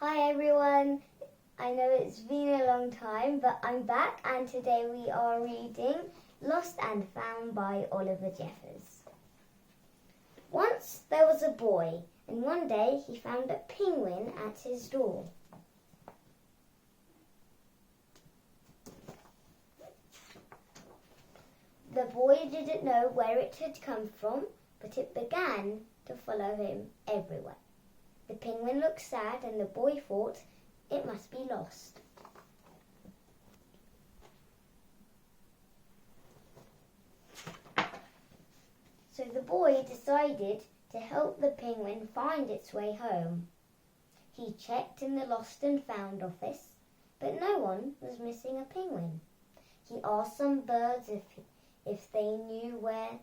Hi everyone, I know it's been a long time, but I'm back and today we are reading Lost and Found by Oliver Jeffers. Once there was a boy, and one day he found a penguin at his door. The boy didn't know where it had come from, but it began to follow him everywhere. The penguin looked sad and the boy thought it must be lost. So the boy decided to help the penguin find its way home. He checked in the Lost and Found office, but no one was missing a penguin. He asked some birds if they knew where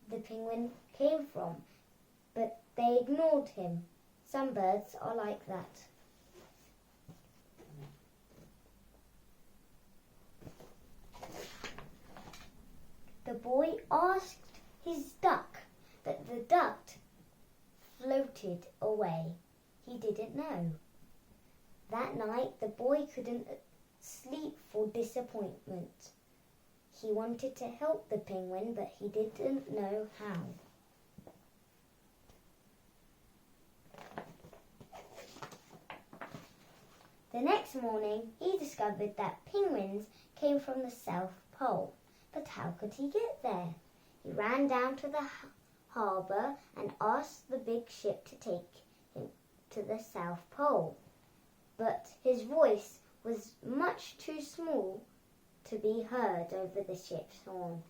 the penguin came from, but they ignored him. Some birds are like that. The boy asked his duck, but the duck floated away. He didn't know. That night the boy couldn't sleep for disappointment. He wanted to help the penguin, but he didn't know how. The next morning, he discovered that penguins came from the South Pole. But how could he get there? He ran down to the harbour and asked the big ship to take him to the South Pole. But his voice was much too small to be heard over the ship's horn.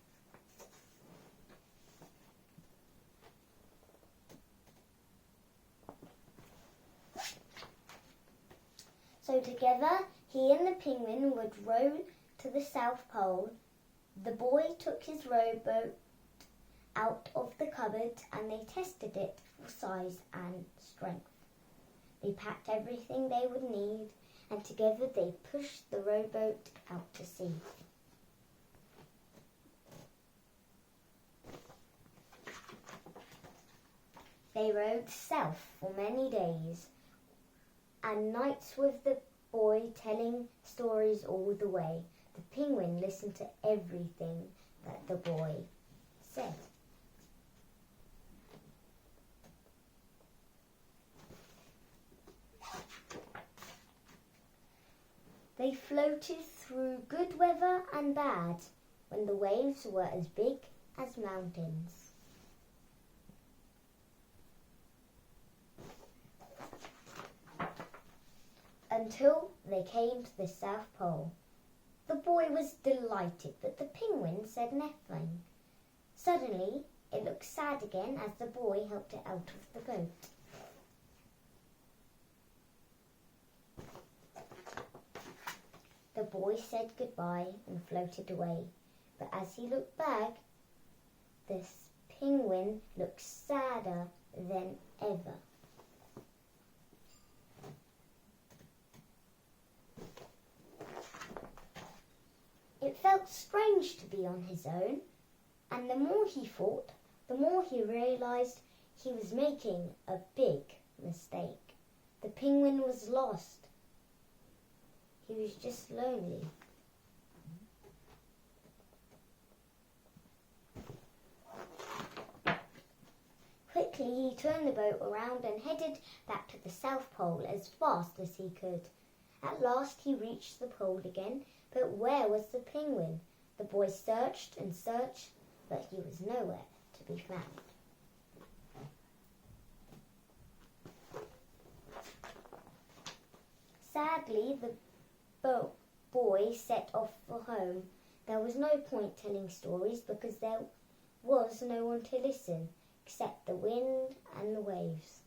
So together, he and the penguin would row to the South Pole. The boy took his rowboat out of the cupboard and they tested it for size and strength. They packed everything they would need and together they pushed the rowboat out to sea. They rowed south for many days and nights with the boy telling stories all the way. The penguin listened to everything that the boy said. They floated through good weather and bad when the waves were as big as mountains. Until they came to the South Pole. The boy was delighted, but the penguin said nothing. Suddenly, it looked sad again as the boy helped it out of the boat. The boy said goodbye and floated away, but as he looked back, this penguin looked sadder than ever. It felt strange to be on his own, and the more he thought, the more he realized he was making a big mistake. The penguin was lost. He was just lonely. Quickly he turned the boat around and headed back to the South Pole as fast as he could. At last he reached the pole again, but where was the penguin? The boy searched and searched, but he was nowhere to be found. Sadly, the boy set off for home. There was no point telling stories because there was no one to listen except the wind and the waves.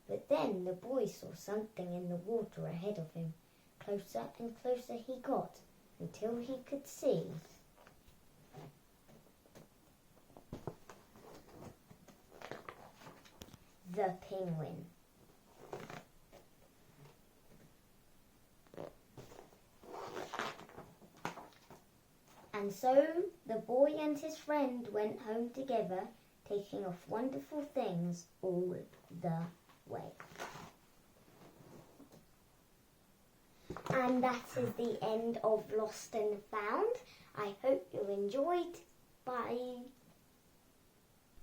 But then the boy saw something in the water ahead of him. Closer and closer he got until he could see. The penguin. And so the boy and his friend went home together, taking off wonderful things all the way. And that is the end of Lost and Found. I hope you enjoyed. Bye.